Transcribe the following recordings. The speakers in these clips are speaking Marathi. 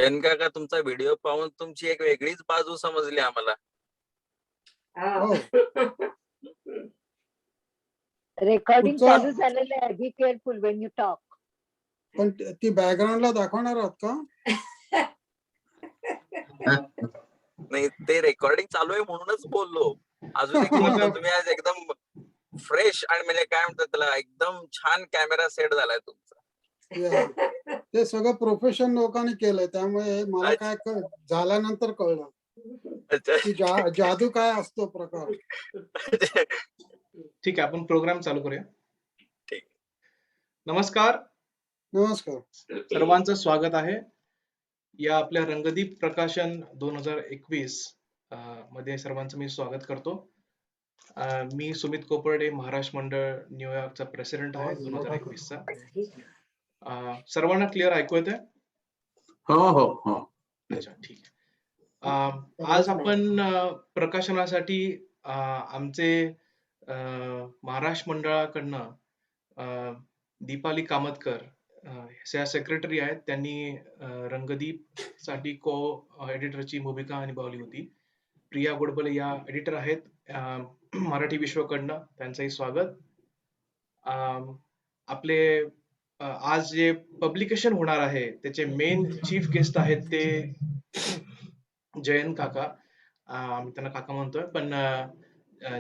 जयंत काका, तुमचा व्हिडिओ पाहून तुमची एक वेगळीच बाजू समजली आम्हाला. हो. रेकॉर्डिंग पुढचा- चालू झालेलं आहे. Be careful Wien you talk. पण ती बॅकग्राऊंडला दाखवणार आहात का? नाही, ते रेकॉर्डिंग चालू आहे म्हणूनच बोललो. अजून एक बोलतो, तुम्ही आज एकदम फ्रेश आणि म्हणजे काय म्हणतात त्याला, एकदम छान कॅमेरा सेट झालाय तुमचा. ते सगळं प्रोफेशनल लोकांनी केलंय, त्यामुळे मला काय झाल्यानंतर कळलं अच्छा. की जादू काय असतो प्रकार. ठीक आहे, आपण प्रोग्राम चालू करूया. ठीक. नमस्कार, नमस्कार. सर्वांचं स्वागत आहे या आपल्या रंगदीप प्रकाशन 2021 मध्ये. सर्वांचं मी स्वागत करतो. मी सुमित कोपर्डे, महाराष्ट्र मंडळ न्यूयॉर्कचा प्रेसिडेंट आहे 2021 चा. सर्वांना क्लिअर ऐकू येतंय? हो हो हो. अच्छा, ठीक आहे. आज आपण प्रकाशनासाठी आमचे महाराष्ट्र मंडळाकडनं दीपाली कामतकर या सेक्रेटरी आहेत. त्यांनी रंगदीप साठी को एडिटरची भूमिका निभावली होती. प्रिया गोडबले या एडिटर आहेत मराठी विश्वकडनं, त्यांचंही स्वागत. आपले आज जे पब्लिकेशन होणार आहे त्याचे मेन चीफ गेस्ट आहेत ते जयंत काका, आम्ही त्यांना काका म्हणतोय, पण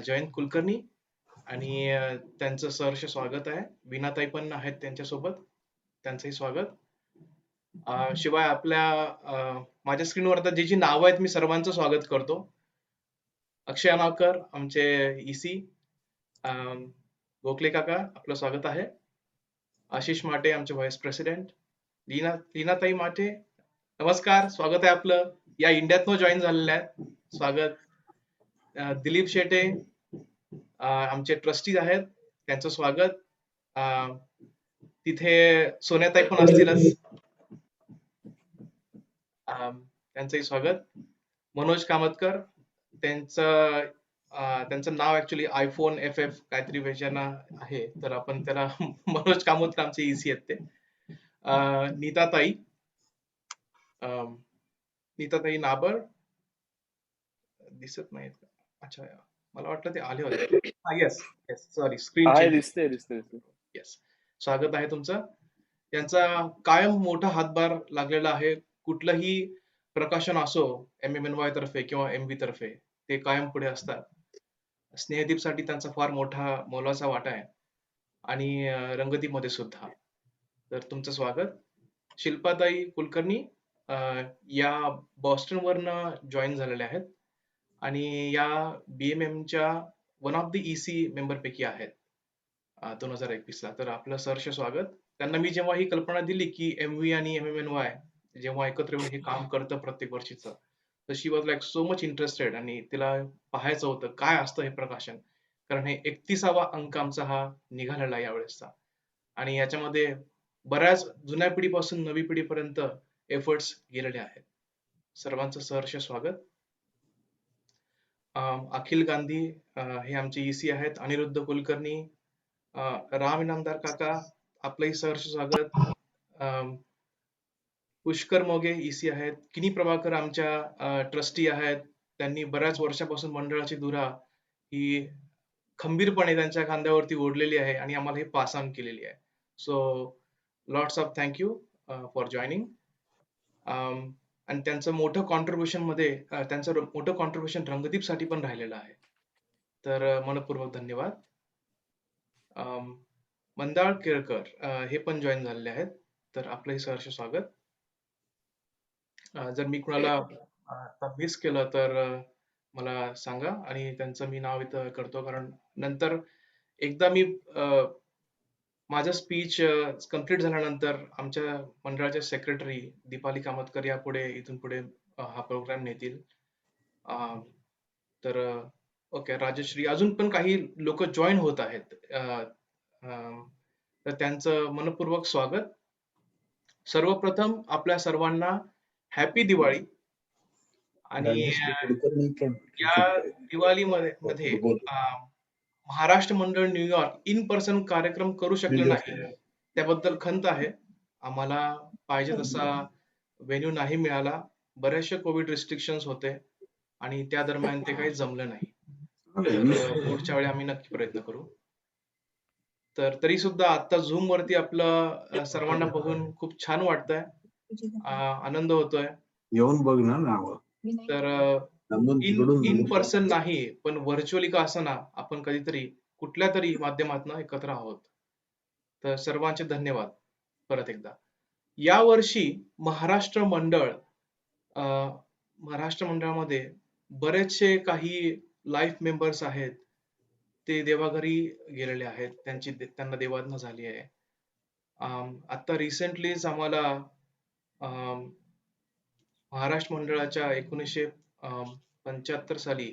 जयंत कुलकर्णी, आणि त्यांचं सहर्ष स्वागत आहे. वीणाताई पण आहेत त्यांच्यासोबत, त्यांचंही स्वागत. शिवाय आपल्या माझ्या स्क्रीनवर आता जी नावं आहेत मी सर्वांचं स्वागत करतो. अक्षय नावकर आमचे ईसी, गोखले काका आपलं स्वागत आहे. आशिष माटे आमचे व्हाईस प्रेसिडेंट, लीनाताई माटे नमस्कार, स्वागत आहे आपलं. या इंडियातनं जॉईन झालेल्या आहेत, स्वागत. दिलीप शेटे आमचे ट्रस्टीज आहेत, त्यांचं स्वागत. तिथे सोन्याताई पण असतीलच, त्यांचंही स्वागत. मनोज कामतकर, त्यांचं नाव ऍक्च्युली आयफोन FF काहीतरी वेचना आहे, तर आपण त्याला मनोज कामतकर आमचे ईसी आहेत ते. नीताताई नाबर दिसत नाहीत. अच्छा, मला वाटलं ते आले होते. येस येस, सॉरी, स्क्रीन दिसते. येस, स्वागत आहे तुमचं. त्यांचा कायम मोठा हातभार लागलेला आहे. कुठलंही प्रकाशन असो MMNY तर्फे किंवा MV तर्फे, ते कायम पुढे असतात. स्नेहदीप साठी त्यांचा फार मोठा मोलाचा वाटा आहे, आणि रंगदीप मध्ये सुद्धा. तर तुमचं स्वागत. शिल्पाताई कुलकर्णी या बॉस्टन वरनं जॉईन झालेल्या आहेत, आणि या BMMच्या one of the EC member पैकी आहेत 2021 ला. तर आपलं सहर्ष स्वागत. त्यांना मी जेव्हा ही कल्पना दिली की MV आणि MMNY जेव्हा एकत्र येऊन हे काम करतं प्रत्येक वर्षीचं, तर she was like so much interested, आणि तिला पाहायचं होतं काय असतं हे प्रकाशन, कारण हे 31वा अंक आमचा हा निघालेला यावेळेसचा, आणि याच्यामध्ये बऱ्याच जुन्या पिढीपासून नवी पिढीपर्यंत एफर्ट्स गेलेले आहेत. सर्वांचं सहर्ष स्वागत. अखिल गांधी हे आमचे EC आहेत. अनिरुद्ध कुलकर्णी, राम इनामदार काका आपलंही सहर्ष स्वागत. पुष्कर मोगे EC आहेत. किनी प्रभाकर आमच्या ट्रस्टी आहेत. त्यांनी बऱ्याच वर्षापासून मंडळाची धुरा ही खंबीरपणे त्यांच्या खांद्यावरती ओढलेली आहे, आणि आम्हाला हे पास ऑन केलेली आहे. So lots of thank you for joining. आणि त्यांचं मोठं कॉन्ट्रीब्युशन रंगदीपसाठी पण राहिलेलं आहे, तर मनपूर्वक धन्यवाद. मंदाळ केळकर हे पण जॉईन झालेले आहेत, तर आपलंही सहर्ष स्वागत. जर मी कुणाला मिस केलं तर मला सांगा, आणि त्यांचं मी नाव इथं करतो, कारण नंतर एकदा मी माझं स्पीच कम्प्लीट झाल्यानंतर आमच्या मंडळाच्या सेक्रेटरी दीपाली कामतकर इथून पुढे हा प्रोग्राम नेतील. तर ओके, राजश्री, अजून पण काही लोक जॉईन होत आहेत, तर त्यांचं मनपूर्वक स्वागत. सर्वप्रथम आपल्या सर्वांना हॅपी दिवाळी. आणि या दिवाळीमध्ये महाराष्ट्र मंडळ न्यूयॉर्क इन पर्सन कार्यक्रम करू शकले नाही, त्याबद्दल खंत आहे. आम्हाला पाहिजे तसा व्हेन्यू नाही मिळाला. बरेचसे कोविड रिस्ट्रिक्शन्स होते आणि त्या दरम्यान ते काही जमलं नाही. तर पुढच्या वेळी आम्ही नक्की प्रयत्न करू. तर तरी सुद्धा आता Zoom वरती आपलं सर्वांना बघून खूप छान वाटतंय. आनंद होतोय. येऊन बघ ना नाव तर तिकडून इन पर्सन नाही, पण व्हर्च्युअली का असना आपण कधीतरी कुठल्या तरी माध्यमातून एकत्र आहोत. तर सर्वांचे धन्यवाद परत एकदा. यावर्षी महाराष्ट्र मंडळ महाराष्ट्र मंडळामध्ये बरेचसे काही लाईफ मेंबर्स आहेत. ते देवाघरी गेलेले आहेत. त्यांना देवाज्ञा झाली आहे. आता रिसेंटलीच आम्हाला महाराष्ट्र मंडळाच्या 1975 साली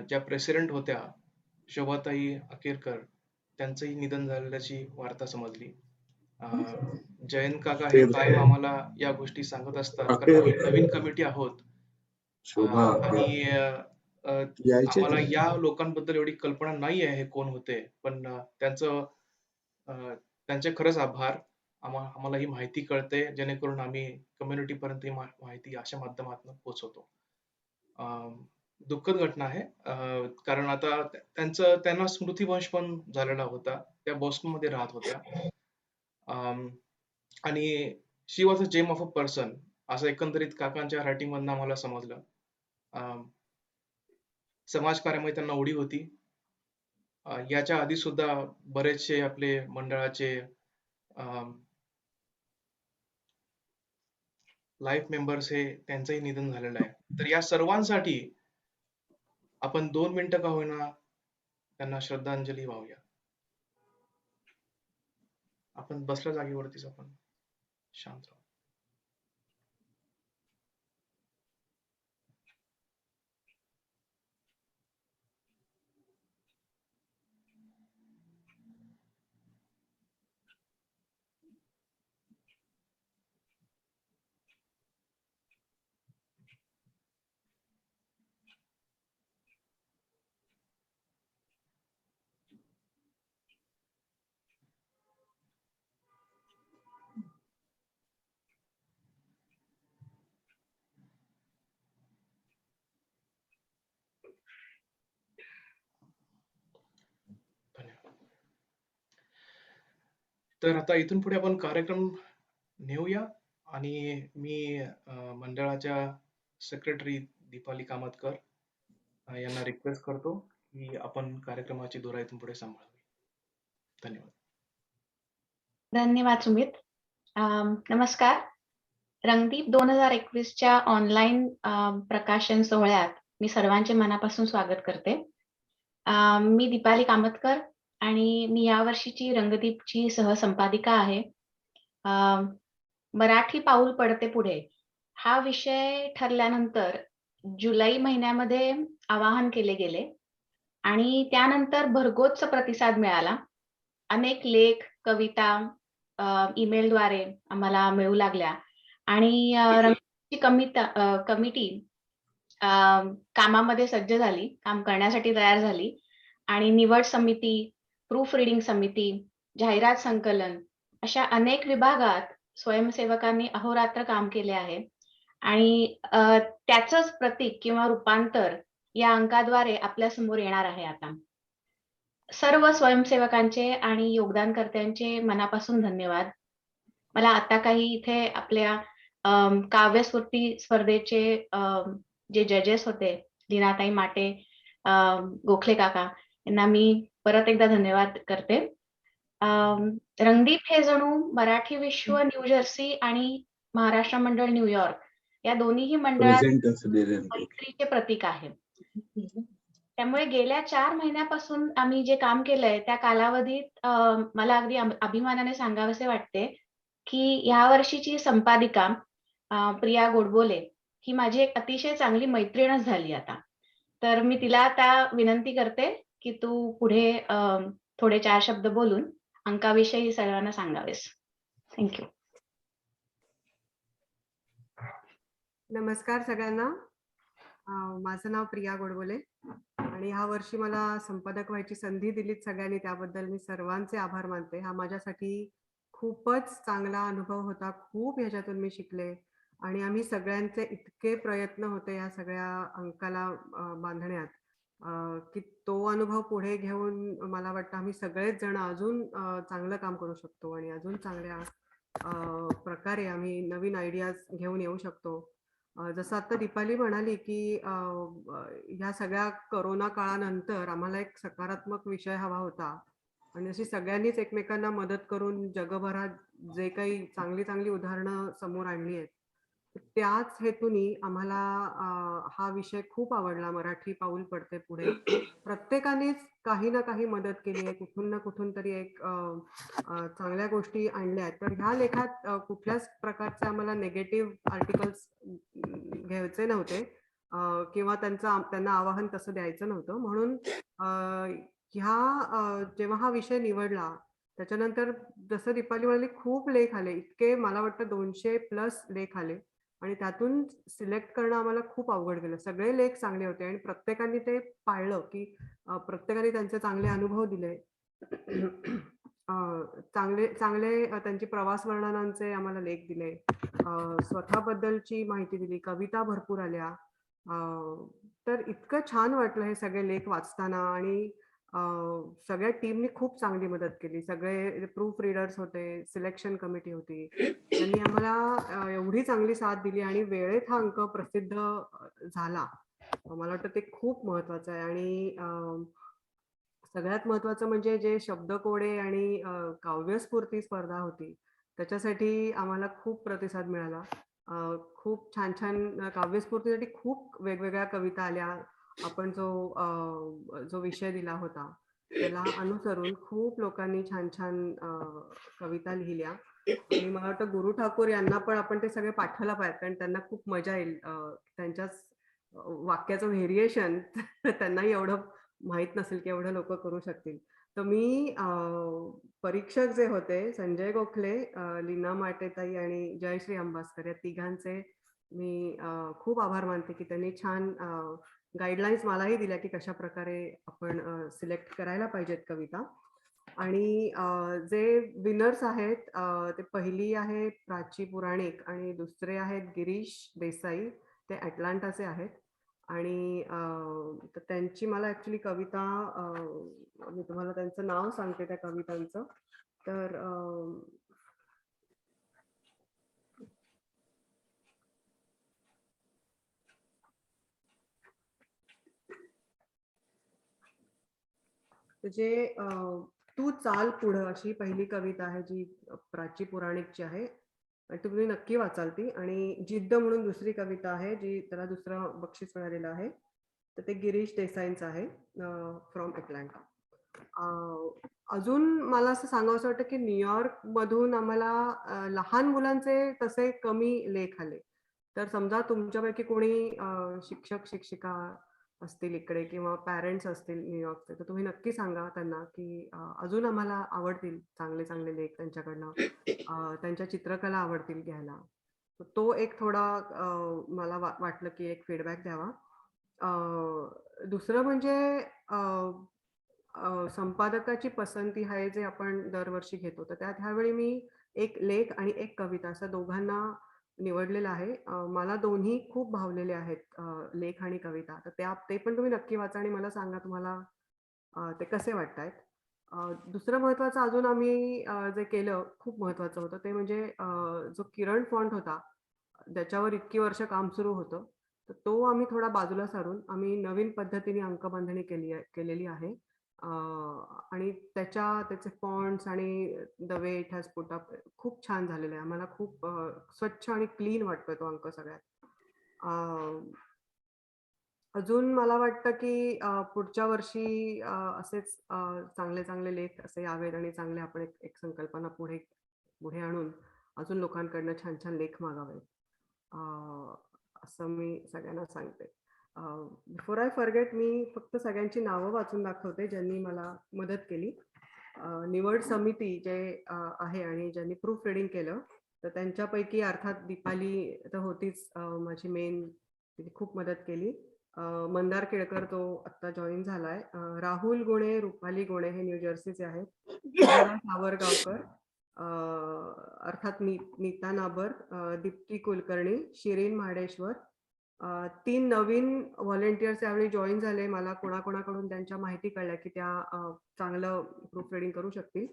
ज्या प्रेसिडेंट होत्या शोभाताई अखेरकर त्यांचंही निधन झाल्याची वार्ता समजली. जयंत काका हे कायम आम्हाला या गोष्टी सांगत असतात कारण आम्ही नवीन कमिटी आहोत आणि आम्हाला या लोकांबद्दल एवढी कल्पना नाही आहे हे कोण होते, पण त्यांचे खरंच आभार. आम्हाला ही माहिती कळते जेणेकरून आम्ही कम्युनिटी पर्यंत ही माहिती अशा माध्यमातून पोहोचवतो. दुःखद घटना आहे कारण आता त्यांना स्मृतिभ्रंश पण झालेला होता. त्या बोस्टनमध्ये राहत होत्या आणि she was a gem of a person असं एकंदरीत काकांच्या रायटिंग मधनं आम्हाला समजलं. समाजकार्यामध्ये त्यांना ओढ होती. याच्या आधी सुद्धा बरेचसे आपले मंडळाचे लाईफ मेंबर्स हे त्यांचंही निधन झालेलं आहे. तर या सर्वांसाठी आपण 2 मिनिटं का होईना त्यांना श्रद्धांजली वाहूया. आपण बसल्या जागेवरतीच आपण शांत राहू. तर आता इथून पुढे आपण कार्यक्रम नेऊया आणि मी मंडळाच्या सेक्रेटरी दीपाली कामतकर यांना रिक्वेस्ट करतो की आपण कार्यक्रमाची धुरा इथून पुढे सांभाळावी. धन्यवाद. धन्यवाद सुमित. नमस्कार. रंगदीप 2021च्या ऑनलाईन प्रकाशन सोहळ्यात मी सर्वांचे मनापासून स्वागत करते. मी दीपाली कामतकर आणि मी यावर्षीची रंगदीपची सहसंपादिका आहे. मराठी पाऊल पडते पुढे हा विषय ठरल्यानंतर जुलै महिन्यामध्ये आवाहन केले गेले आणि त्यानंतर भरघोस प्रतिसाद मिळाला. अनेक लेख, कविता ईमेलद्वारे आम्हाला मिळू लागल्या आणि रंगदीपची कमिटी कामामध्ये सज्ज झाली, काम करण्यासाठी तयार झाली आणि निवड समिती, प्रूफ रीडिंग समिती, जाहिरात संकलन अशा अनेक विभागात स्वयंसेवकांनी अहोरात्र काम केले आहे आणि त्याचंच प्रतीक किंवा रूपांतर या अंकाद्वारे आपल्या समोर येणार आहे. आता सर्व स्वयंसेवकांचे आणि योगदानकर्त्यांचे मनापासून धन्यवाद. मला आता काही इथे आपल्या काव्यस्फूर्ती स्पर्धेचे जे जजेस होते, दीनाताई माटे, गोखले काका यांना मी परत एकदा धन्यवाद करते. रंगदीप हे जणू मराठी विश्व न्यूजर्सी आणि महाराष्ट्र मंडळ न्यूयॉर्क या दोन्हीही मंडळात मैत्रीचे प्रतीक आहे. त्यामुळे गेल्या 4 महिन्यापासून आम्ही जे काम केलंय त्या कालावधीत मला अगदी अभिमानाने सांगावेसे वाटते की या वर्षीची संपादिका प्रिया गोडबोले ही माझी एक अतिशय चांगली मैत्रीणच झाली आता. तर मी तिला आता विनंती करते की तू पुढे थोडे 4 शब्द बोलून अंकाविषयी सर्वांना सांगावेस. थँक्यू. नमस्कार सगळ्यांना. माझं नाव प्रिया गोडबोले आणि ह्या वर्षी मला संपादक व्हायची संधी दिलीत सगळ्यांनी, त्याबद्दल मी सर्वांचे आभार मानते. हा माझ्यासाठी खूपच चांगला अनुभव होता. खूप ह्याच्यातून मी शिकले. आणि आम्ही सगळ्यांचे इतके प्रयत्न होते या सगळ्या अंकाला बांधण्यात, की तो अनुभव पुढे घेऊन मला वाटतं आम्ही सगळेच जण अजून चांगलं काम करू शकतो आणि अजून चांगल्या प्रकारे आम्ही नवीन आयडियाज घेऊन येऊ शकतो. जसं आता दीपाली म्हणाली की ह्या सगळ्या कोरोना काळानंतर आम्हाला एक सकारात्मक विषय हवा होता आणि अशी सगळ्यांनीच एकमेकांना मदत करून जगभरात जे काही चांगली चांगली उदाहरणं समोर आणली आहेत, त्याच हेतूनी आम्हाला हा विषय खूप आवडला. मराठी पाऊल पडते पुढे. प्रत्येकानेच काही ना काही मदत केली आहे, कुठून ना कुठून तरी एक चांगल्या गोष्टी आणल्या आहेत. तर ह्या लेखात कुठल्याच प्रकारचे आम्हाला निगेटिव्ह आर्टिकल्स घ्यायचे नव्हते किंवा त्यांना आवाहन तसं द्यायचं नव्हतं. म्हणून जेव्हा हा विषय निवडला त्याच्यानंतर जसं दीपाली म्हणाली खूप लेख आले, इतके मला वाटतं 200+ लेख आले आणि त्यातून सिलेक्ट करणं आम्हाला खूप अवघड गेलं. सगळे लेख चांगले होते आणि प्रत्येकाने ते पाळलं की प्रत्येकाने त्यांचे चांगले अनुभव दिले. चांगले चांगले त्यांची प्रवास वर्णनांचे आम्हाला लेख दिले, स्वतःबद्दलची माहिती दिली, कविता भरपूर आल्या. तर इतकं छान वाटलं हे सगळे लेख वाचताना आणि सगळ्या टीमनी खूप चांगली मदत केली. सगळे प्रूफ रीडर्स होते, सिलेक्शन कमिटी होती, त्यांनी आम्हाला एवढी चांगली साथ दिली आणि वेळेत हा अंक प्रसिद्ध झाला. मला वाटतं ते खूप महत्वाचं आहे. आणि सगळ्यात महत्वाचं म्हणजे जे शब्दकोडे आणि काव्यस्फूर्ती स्पर्धा होती त्याच्यासाठी आम्हाला खूप प्रतिसाद मिळाला. खूप छान छान काव्यस्फूर्तीसाठी खूप वेगवेगळ्या कविता आल्या. आपण जो विषय दिला होता त्याला अनुसरून खूप लोकांनी छान छान कविता लिहिल्या आणि मला वाटतं गुरु ठाकूर यांना पण आपण ते सगळे पाठवायला पाहिजे, कारण त्यांना खूप मजा येईल. त्यांच्याच वाक्याचं व्हेरिएशन त्यांनाही एवढं माहित नसेल की एवढं लोक करू शकतील. तर मी परीक्षक जे होते संजय गोखले, लीना माटेताई आणि जयश्री अंबासकर या तिघांचे मी खूप आभार मानते की त्यांनी छान गाईडलाईन्स मलाही दिल्या की कशा प्रकारे आपण सिलेक्ट करायला पाहिजेत कविता. आणि जे विनर्स आहेत ते पहिली आहे प्राची पुराणिक आणि दुसरे आहेत गिरीश देसाई, ते अटलांटाचे आहेत. आणि तर त्यांची मला ऍक्च्युली कविता मी तुम्हाला त्यांचं नाव सांगते त्या कवितांचं. तर जे तू चाल पुढं अशी पहिली कविता आहे जी प्राची पुराणिकची आहे, तुम्ही नक्की वाचाल ती. आणि जिद्द म्हणून दुसरी कविता आहे जी त्याला दुसरं बक्षीस मिळालेलं आहे, तर ते गिरीश देसाईंचं आहे, फ्रॉम अटलांटा. अजून मला असं सांगावंसं वाटतं की न्यूयॉर्क मधून आम्हाला लहान मुलांचे तसे कमी लेख आले. तर समजा तुमच्यापैकी कोणी शिक्षक शिक्षिका असतील इकडे किंवा पॅरेंट्स असतील न्यूयॉर्कचे, तर तुम्ही नक्की सांगा त्यांना की अजून आम्हाला आवडतील चांगले चांगले लेख त्यांच्याकडनं, त्यांच्या चित्रकला आवडतील घ्यायला. तर तो एक थोडा मला वाटलं की एक फीडबॅक द्यावा. दुसरं म्हणजे संपादकाची पसंती आहे जे आपण दरवर्षी घेतो, तर त्यात ह्यावेळी मी एक लेख आणि एक कविता असं दोघांना निवडलेलं आहे. मला दोन्ही खूप भावलेले आहेत, लेख आणि कविता. तर ते पण तुम्ही नक्की वाचा आणि मला सांगा तुम्हाला ते कसे वाटतायत. दुसरं महत्वाचं अजून आम्ही जे केलं खूप महत्वाचं होतं ते म्हणजे जो किरण फॉन्ट होता ज्याच्यावर इतकी वर्ष काम सुरू होतं, तर तो आम्ही थोडा बाजूला सारून आम्ही नवीन पद्धतीने अंकबांधणी केलेली आहे. आणि त्याचे फॉन्ट्स आणि the way it has put up खूप छान झालेलं आहे. आम्हाला खूप स्वच्छ आणि क्लीन वाटतोय तो अंक सगळ्यात. अजून मला वाटतं की पुढच्या वर्षी असेच चांगले चांगले लेख असे यावेत आणि चांगले आपण एक संकल्पना पुढे आणून अजून लोकांकडनं छान छान लेख मागावेत, असं मी सगळ्यांना सांगते. बिफोर आय फॉरगेट, मी फक्त सगळ्यांची नावं वाचून दाखवते ज्यांनी मला मदत केली. निवड समिती जे आहे आणि ज्यांनी प्रूफ रिडिंग केलं, तर त्यांच्यापैकी अर्थात दीपाली तर होतीच माझी मेन, तिने खूप मदत केली. मंदार केळकर तो आता जॉईन झालाय. राहुल गोणे, रुपाली गोणे हे न्यूजर्सीचे आहेत. सावरगावकर, अर्थात नीता नाबर, दीप्ती कुलकर्णी, शिरीन महाडेश्वर, 3 नवीन व्हॉलेंटियर्स यावेळी जॉईन झाले. मला कोणाकोणाकडून त्यांच्या माहिती कळल्या की त्या चांगलं प्रूफ रिडिंग करू शकतील.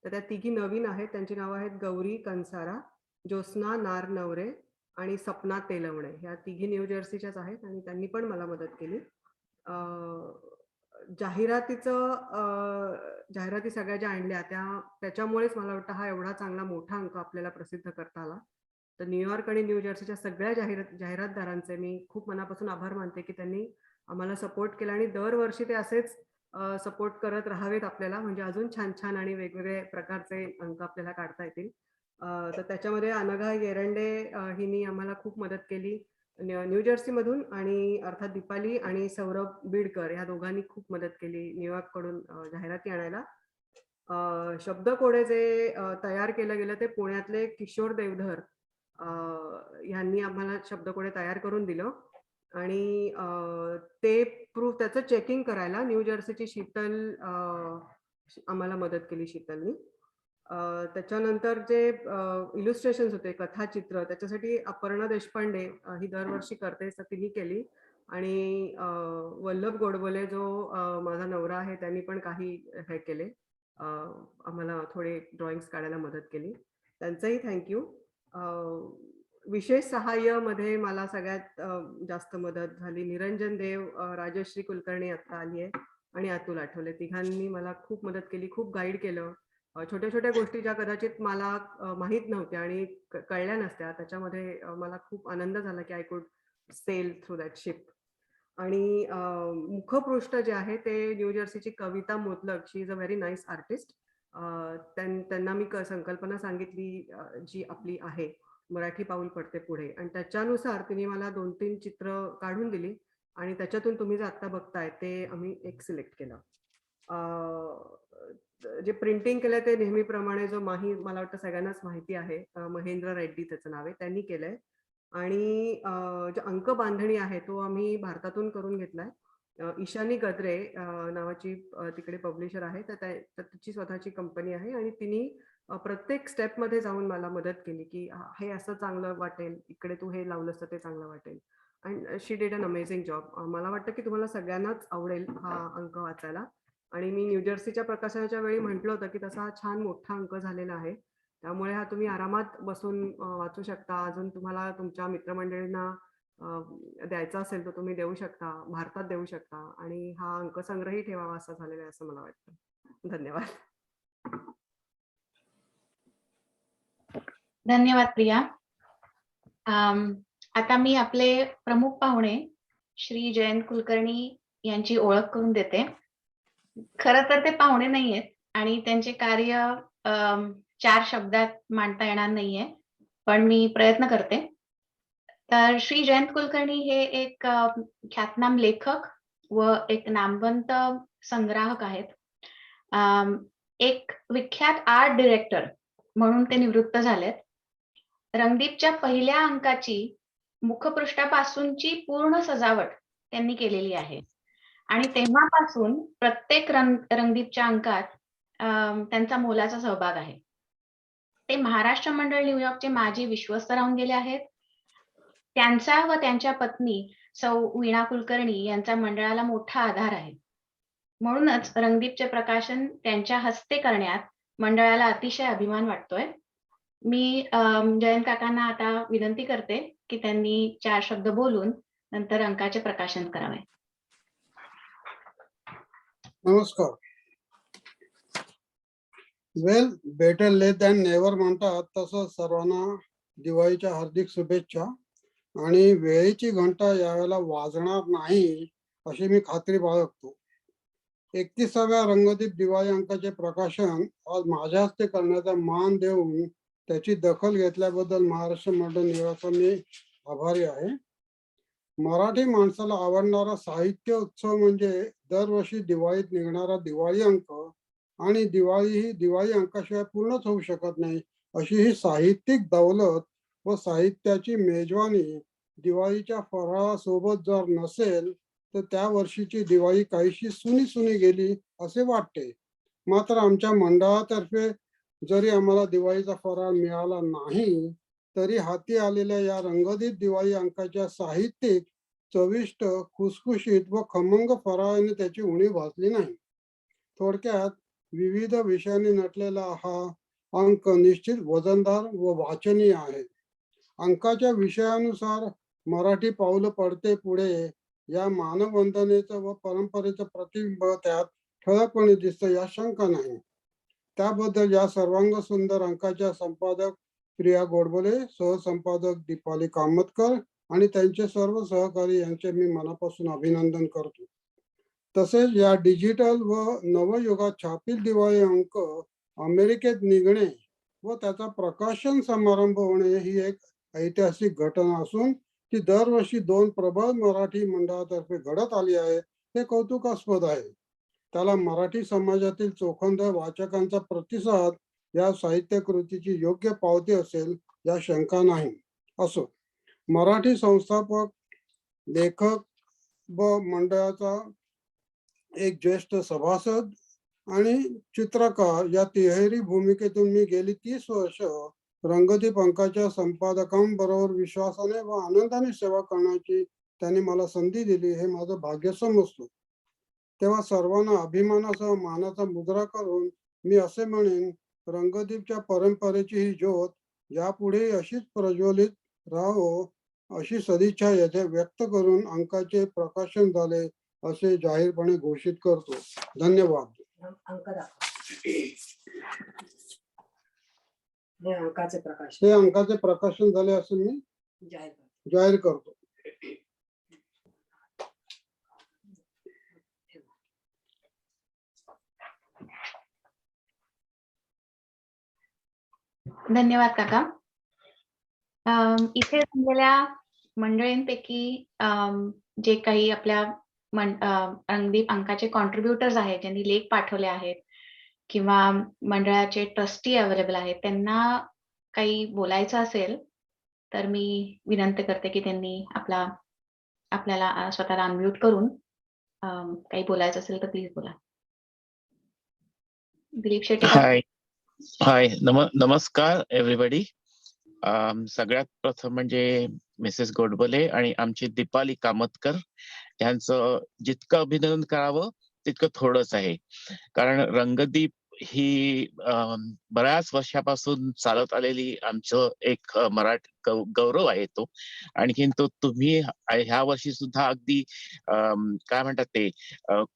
तर त्या तिघी नवीन आहेत. त्यांची नावं आहेत गौरी कंसारा, ज्योत्स्ना नार नवरे आणि सपना तेलवणे. ह्या तिघी न्यू जर्सीच्याच आहेत आणि त्यांनी पण मला मदत केली. जाहिराती सगळ्या ज्या आणल्या त्याच्यामुळेच मला वाटतं हा एवढा चांगला मोठा अंक आपल्याला प्रसिद्ध करता आला. तर न्यूयॉर्क आणि न्यू जर्सीच्या सगळ्या जाहिरातदारांचे मी खूप मनापासून आभार मानते की त्यांनी आम्हाला सपोर्ट केला आणि दरवर्षी ते असेच सपोर्ट करत राहावेत आपल्याला, म्हणजे अजून छान छान आणि वेगवेगळे प्रकारचे अंक आपल्याला काढता येतील. तर त्याच्यामध्ये अनघा येरंडे हिनी आम्हाला खूप मदत केली न्यू जर्सी मधून, आणि अर्थात दीपाली आणि सौरभ बीडकर या दोघांनी खूप मदत केली न्यूयॉर्क कडून जाहिराती आणायला. शब्दकोडे जे तयार केलं गेलं ते पुण्यातले किशोर देवधर यांनी आम्हाला शब्दकोडे तयार करून दिलं आणि ते प्रूफ त्याचं चेकिंग करायला न्यू जर्सीची शीतल आम्हाला मदत केली, शीतलनी. त्याच्यानंतर जे इलुस्ट्रेशन्स होते, कथाचित्र, त्याच्यासाठी अपर्णा देशपांडे ही दरवर्षी करते, तर तिने केली. आणि वल्लभ गोडबोले जो माझा नवरा आहे त्यांनी पण काही हे केले, आम्हाला थोडे ड्रॉइंग्स काढायला मदत केली, त्यांचंही थँक्यू. विशेष सहाय्य मध्ये मला सगळ्यात जास्त मदत झाली निरंजन देव, राजश्री कुलकर्णी आत्ता आली आहे, आणि अतुल आठवले. तिघांनी मला खूप मदत केली, खूप गाईड केलं. छोट्या छोट्या गोष्टी ज्या कदाचित मला माहीत नव्हत्या आणि कळल्या नसत्या, त्याच्यामध्ये मला खूप आनंद झाला की I could sale through that ship. आणि मुखपृष्ठ जे आहे ते न्यू जर्सीची Kavita Modalak, she is a very nice artist. त्यांना मी संकल्पना सांगितली जी आपली आहे, मराठी पाऊल पडते पुढे, आणि त्याच्यानुसार तिने मला 2-3 चित्र काढून दिली आणि त्याच्यातून तुम्ही जे आता बघताय ते आम्ही एक सिलेक्ट केलं. जे प्रिंटिंग केलंय ते नेहमीप्रमाणे जो मला वाटतं सगळ्यांनाच माहिती आहे, महेंद्र रेड्डी त्याचं नाव आहे, त्यांनी केलंय. आणि जो अंक बांधणी आहे तो आम्ही भारतातून करून घेतलाय. ईशानी गद्रे नावाची तिकडे पब्लिशर आहे, तर तिची स्वतःची कंपनी आहे आणि तिने प्रत्येक स्टेप मध्ये जाऊन मला मदत केली की हे असं चांगलं वाटेल, इकडे तू हे लावलंस तर ते चांगलं वाटेल. And she did an amazing job. मला वाटतं की तुम्हाला सगळ्यांनाच आवडेल हा अंक वाचायला. आणि मी न्यू जर्सीच्या प्रकाशनाच्या वेळी म्हटलं होतं की तसा छान मोठा अंक झालेला आहे, त्यामुळे हा तुम्ही आरामात बसून वाचू शकता. अजून तुम्हाला तुमच्या मित्रमंडळींना द्यायचा असेल तर तुम्ही देऊ शकता, भारतात देऊ शकता, आणि हा अंक संग्रही ठेवावा असा झालेला आहे असं मला वाटतं. धन्यवाद. धन्यवाद प्रिया. आता मी आपले प्रमुख पाहुणे श्री जयंत कुलकर्णी यांची ओळख करून देते. खरं तर ते पाहुणे नाहीयेत आणि त्यांचे कार्य 4 शब्दात मांडता येणार नाहीये, पण मी प्रयत्न करते. तर श्री जयंत कुलकर्णी हे एक ख्यातनाम लेखक व एक नामवंत संग्राहक आहेत. एक विख्यात आर्ट डिरेक्टर म्हणून ते निवृत्त झालेत. रंगदीपच्या पहिल्या अंकाची मुखपृष्ठापासूनची पूर्ण सजावट त्यांनी केलेली आहे आणि तेव्हापासून प्रत्येक रंगदीपच्या अंकात त्यांचा मोलाचा सहभाग आहे. ते महाराष्ट्र मंडळ न्यूयॉर्कचे माजी विश्वस्त राहून गेले आहेत. त्यांचा व त्यांच्या पत्नी सौ वीणा कुलकर्णी यांचा मंडळाला मोठा आधार आहे. म्हणूनच रंगदीपचे प्रकाशन त्यांच्या हस्ते करण्यात मंडळाला अतिशय अभिमान वाटतोय. मी जयंत काकांना आता विनंती करते की त्यांनी 4 शब्द बोलून नंतर अंकाचे प्रकाशन करावे. नमस्कार. वेल, बेटर लेट दॅन नेव्हर म्हणतात तसं सर्वांना दिवाळीच्या हार्दिक शुभेच्छा. आणि वेळेची घंटा यावेळेला वाजणार नाही अशी मी खात्री बाळगतो. 31व्या रंगदीप दिवाळी अंकाचे प्रकाशन आज माझ्या हस्ते करण्याचा मान देऊन त्याची दखल घेतल्याबद्दल महाराष्ट्र मंडळ न्यूयॉर्कचा मी आभारी आहे. मराठी माणसाला आवडणारा साहित्य उत्सव म्हणजे दरवर्षी दिवाळीत निघणारा दिवाळी अंक, आणि दिवाळी ही दिवाळी अंकाशिवाय पूर्णच होऊ शकत नाही. अशी ही साहित्यिक दौलत व साहित्याची मेजवानी दिवाळीच्या फराळासोबत जर नसेल तर त्या वर्षीची दिवाळी काहीशी सुनी सुनी गेली असे वाटते. मात्र आमच्या मंडळातर्फे जरी आम्हाला दिवाळीचा फराळ मिळाला नाही तरी हाती आलेल्या या रंगीत दिवाळी अंकाच्या साहित्यिक, चविष्ट, खुसखुशीत व खमंग फराळाने त्याची उणीव भासली नाही. थोडक्यात विविध विषयांनी नटलेला हा अंक निश्चित वजनदार व वाचनीय आहे. अंकाच्या विषयानुसार मराठी पाऊल पडते पुढे या मानवंदनेचं व परंपरेचं प्रतिबिंब त्यात ठळकपणे दिसतं या शंका नाही. त्याबद्दल या सर्वांग सुंदर अंकाच्या संपादक प्रिया गोडबोले, सहसंपादक दीपाली कामतकर आणि त्यांचे सर्व सहकारी यांचे मी मनापासून अभिनंदन करतो. तसेच या डिजिटल व नवयुगात छापील दिवाळी अंक अमेरिकेत निघणे व त्याचा प्रकाशन समारंभ होणे ही एक ऐतिहासिक घटना असून ती दरवर्षी 2 प्रबळ मराठी मंडळातर्फे घडत आली आहे. हे कौतुकास्पद आहे. त्याला मराठी समाजातील चोखंदळ वाचकांचा प्रतिसाद या साहित्य कृतीची योग्य पावती असेल या शंका नाही. असो, मराठी संस्थापक, लेखक व मंडळाचा एक ज्येष्ठ सभासद आणि चित्रकार या तिहेरी भूमिकेतून मी गेली 30 वर्ष रंगदीप अंकाच्या संपादकांबरोबर विश्वासाने व आनंदाने सेवा करण्याची त्यांनी मला संधी दिली, हे माझं भाग्य समजतो. तेव्हा सर्वांना अभिमानासह मानाचा मुजरा करून मी असे म्हणेन, रंगदीपच्या परंपरेची ही ज्योत यापुढे अशीच प्रज्वलित राहो अशी सदिच्छा येथे व्यक्त करून अंकाचे प्रकाशन झाले असे जाहीरपणे घोषित करतो. धन्यवाद. हे अंकाचे प्रकाशन झाले असे मी जाहीर करतो. धन्यवाद काका. इथे जमलेल्या मंडळींपैकी जे काही आपल्या रंगदीप अंकाचे कॉन्ट्रीब्युटर्स आहेत, ज्यांनी लेख पाठवले आहेत किंवा मंडळाचे ट्रस्टी अवेलेबल आहेत, त्यांना काही बोलायचं असेल तर मी विनंती करते की त्यांनी आपल्याला स्वतःला अनम्यूट करून काही बोलायचं असेल तर प्लीज बोला. दिलीप शेट्टी. हाय नमस्कार एव्हरीबडी. सगळ्यात प्रथम म्हणजे मिसेस गोडबोले आणि आमची दीपाली कामतकर यांचं जितकं अभिनंदन करावं तितकं थोडंच आहे. कारण रंगदीप ही बऱ्याच वर्षापासून चालत आलेली आमचं एक मराठी गौरव आहे तो. आणखीन तो तुम्ही ह्या वर्षी सुद्धा अगदी काय म्हणतात ते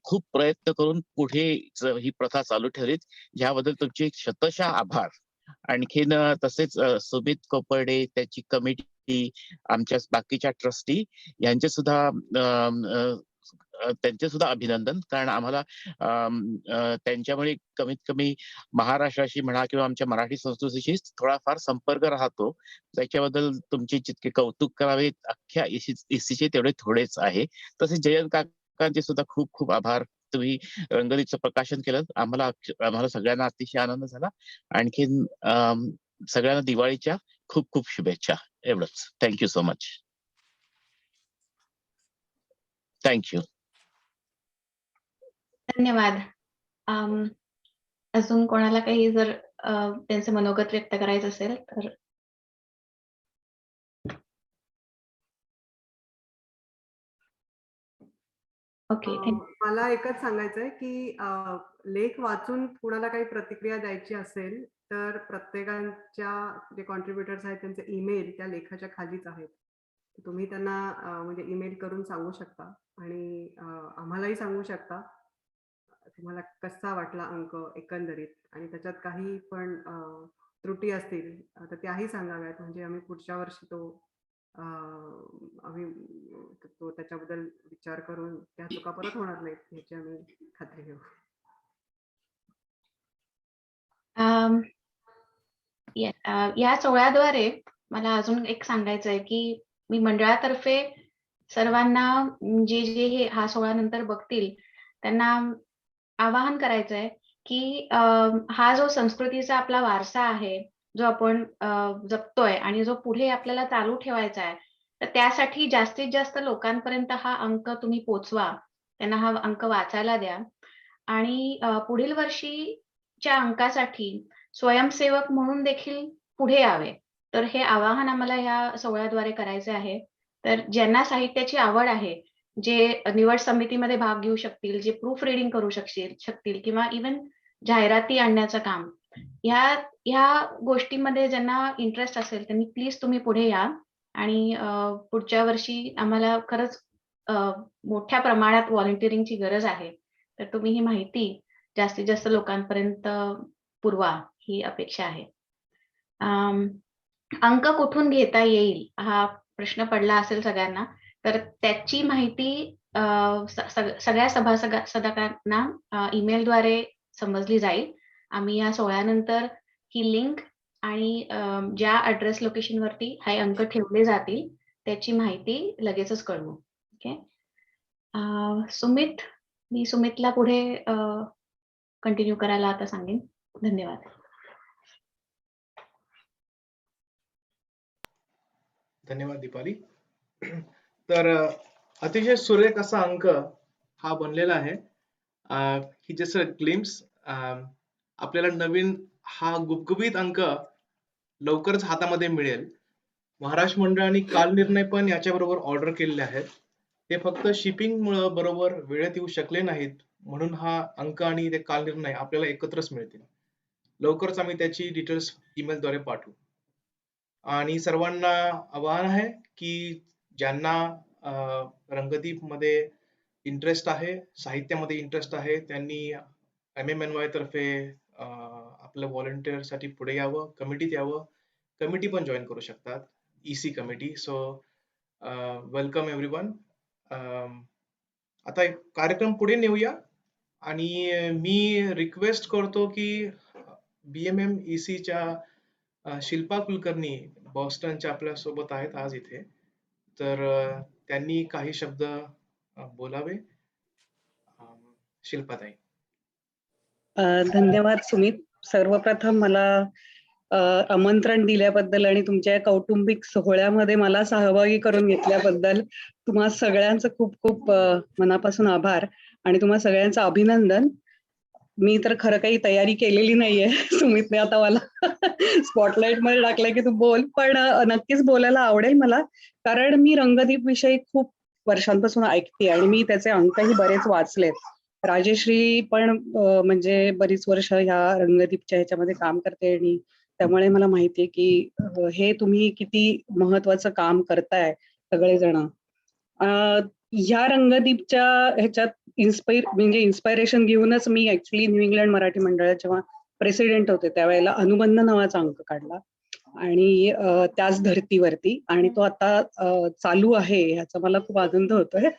खूप प्रयत्न करून पुढे ही प्रथा चालू ठेवलीत, ह्याबद्दल तुमचे शतशः आभार. आणखीन तसेच सुमित कोपर्डे, त्याची कमिटी, आमच्या बाकीच्या ट्रस्टी यांचे सुद्धा अभिनंदन. कारण आम्हाला त्यांच्यामुळे कमीत कमी महाराष्ट्राशी म्हणा किंवा आमच्या मराठी संस्कृतीशी थोडाफार संपर्क राहतो. त्याच्याबद्दल तुमचे जितके कौतुक करावे अख्ख्या इसीचे तेवढे थोडेच आहे. तसेच जयंत काकांचे सुद्धा खूप खूप आभार. तुम्ही रंगदीपचं प्रकाशन केलं, आम्हाला सगळ्यांना अतिशय आनंद झाला. आणखीन सगळ्यांना दिवाळीच्या खूप खूप शुभेच्छा. एवढंच. Thank you so much. थँक्यू. धन्यवाद. अजून कोणाला काही जर त्यांचं मनोगत व्यक्त करायचं असेल तर ओके. मला एकच सांगायचंय की लेख वाचून कुणाला काही प्रतिक्रिया द्यायची असेल तर प्रत्येकाच्या जे कॉन्ट्रीब्युटर्स आहेत त्यांचे ईमेल त्या लेखाच्या खालीच आहेत. तुम्ही त्यांना म्हणजे ईमेल करून सांगू शकता आणि आम्हालाही सांगू शकता तुम्हाला कसा वाटला अंक एकंदरीत, आणि त्याच्यात काही पण त्रुटी असतील तर त्याही सांगाव्यात, म्हणजे आम्ही पुढच्या वर्षी आम्ही त्याच्याबद्दल विचार करून त्या चुका परत होणार नाहीत याची आम्ही खात्री घेऊ. या सोहळ्याद्वारे मला अजून एक सांगायचं आहे की मी मंडळातर्फे सर्वांना जे हा सोहळा नंतर बघतील त्यांना आवाहन करायचं आहे की हा जो संस्कृतीचा आपला वारसा आहे, जो आपण जपतोय आणि जो पुढे आपल्याला चालू ठेवायचा आहे, तर त्यासाठी जास्तीत जास्त लोकांपर्यंत हा अंक तुम्ही पोचवा, त्यांना हा अंक वाचायला द्या. आणि पुढील वर्षीच्या अंकासाठी स्वयंसेवक म्हणून देखील पुढे यावे. तर हे आवाहन आम्हाला ह्या सोहळ्याद्वारे करायचे आहे. तर ज्यांना साहित्याची आवड आहे, जे निवड समितीमध्ये भाग घेऊ शकतील, जे प्रूफ रीडिंग करू शकतील किंवा इव्हन जाहिराती आणण्याचं काम, ह्या गोष्टींमध्ये ज्यांना इंटरेस्ट असेल त्यांनी प्लीज तुम्ही पुढे या आणि पुढच्या वर्षी आम्हाला खरंच मोठ्या प्रमाणात व्हॉलंटिअरिंगची गरज आहे. तर तुम्ही ही माहिती जास्तीत जास्त लोकांपर्यंत पुरवा ही अपेक्षा आहे. अंक कुठून घेता येईल हा प्रश्न पडला असेल सगळ्यांना. तर त्याची माहिती सगळ्या सभासदांना ईमेलद्वारे समजली जाईल. आम्ही या सोहळ्यानंतर ही लिंक आणि ज्या ऍड्रेस लोकेशन वरती हे अंक ठेवले जातील त्याची माहिती लगेचच कळवू. ओके. सुमित, मी सुमितला पुढे कंटिन्यू करायला आता सांगेन. धन्यवाद. धन्यवाद दीपाली. तर अतिशय सुरेख असा अंक हा बनलेला आहे. ही जस्ट ग्लिम्स. आपल्याला नवीन हा गुबगुबीत अंक लवकरच हातामध्ये मिळेल. महाराष्ट्र मंडळाने काल निर्णय पण याच्याबरोबर ऑर्डर केलेले आहेत. ते फक्त शिपिंग मुळे बरोबर वेळेत येऊ शकले नाहीत, म्हणून हा अंक आणि ते काल निर्णय आपल्याला एकत्रच मिळतील. लवकरच आम्ही त्याची डिटेल्स ईमेल द्वारे पाठवू. आणि सर्वांना आवाहन आहे की ज्यांना रंगदीप मध्ये इंटरेस्ट आहे, साहित्यामध्ये इंटरेस्ट आहे, त्यांनी MMNY तर्फे आपलं व्हॉलंटिअर साठी पुढे यावं, कमिटीत यावं. कमिटी पण जॉईन करू शकतात, EC committee. So welcome everyone. आता कार्यक्रम पुढे नेऊया आणि मी रिक्वेस्ट करतो की BMM EC च्या शिल्पा कुलकर्णी बॉस्टनच्या आपल्या सोबत आहेत आज इथे. तर त्यांनी काही शब्द बोलावे. शिल्पाताई. धन्यवाद सुमित. सर्वप्रथम मला आमंत्रण दिल्याबद्दल आणि तुमच्या कौटुंबिक सोहळ्यामध्ये मला सहभागी करून घेतल्याबद्दल तुम्हा सगळ्यांचं खूप खूप मनापासून आभार आणि तुम्हा सगळ्यांचं अभिनंदन. मी तर खरं काही तयारी केलेली नाहीये. सुमितने आता मला स्पॉटलाइट मध्ये टाकलंय की तू बोल, पण नक्कीच बोलायला आवडेल मला, कारण मी रंगदीप विषयी खूप वर्षांपासून ऐकते आणि मी त्याचे अंकही बरेच वाचलेत. राजेश्री पण म्हणजे बरीच वर्ष ह्या रंगदीपच्या ह्याच्यामध्ये काम करते आणि त्यामुळे मला माहितीये की हे तुम्ही किती महत्वाचं काम करताय सगळेजण. ह्या रंगदीपच्या ह्याच्यात इन्स्पायरेशन घेऊनच मी ऍक्च्युली न्यू इंग्लंड मराठी मंडळात जेव्हा प्रेसिडेंट होते त्यावेळेला अनुबंध नावाचा अंक काढला आणि त्याच धर्तीवरती, आणि तो आता चालू आहे ह्याचा मला खूप आनंद होतोय.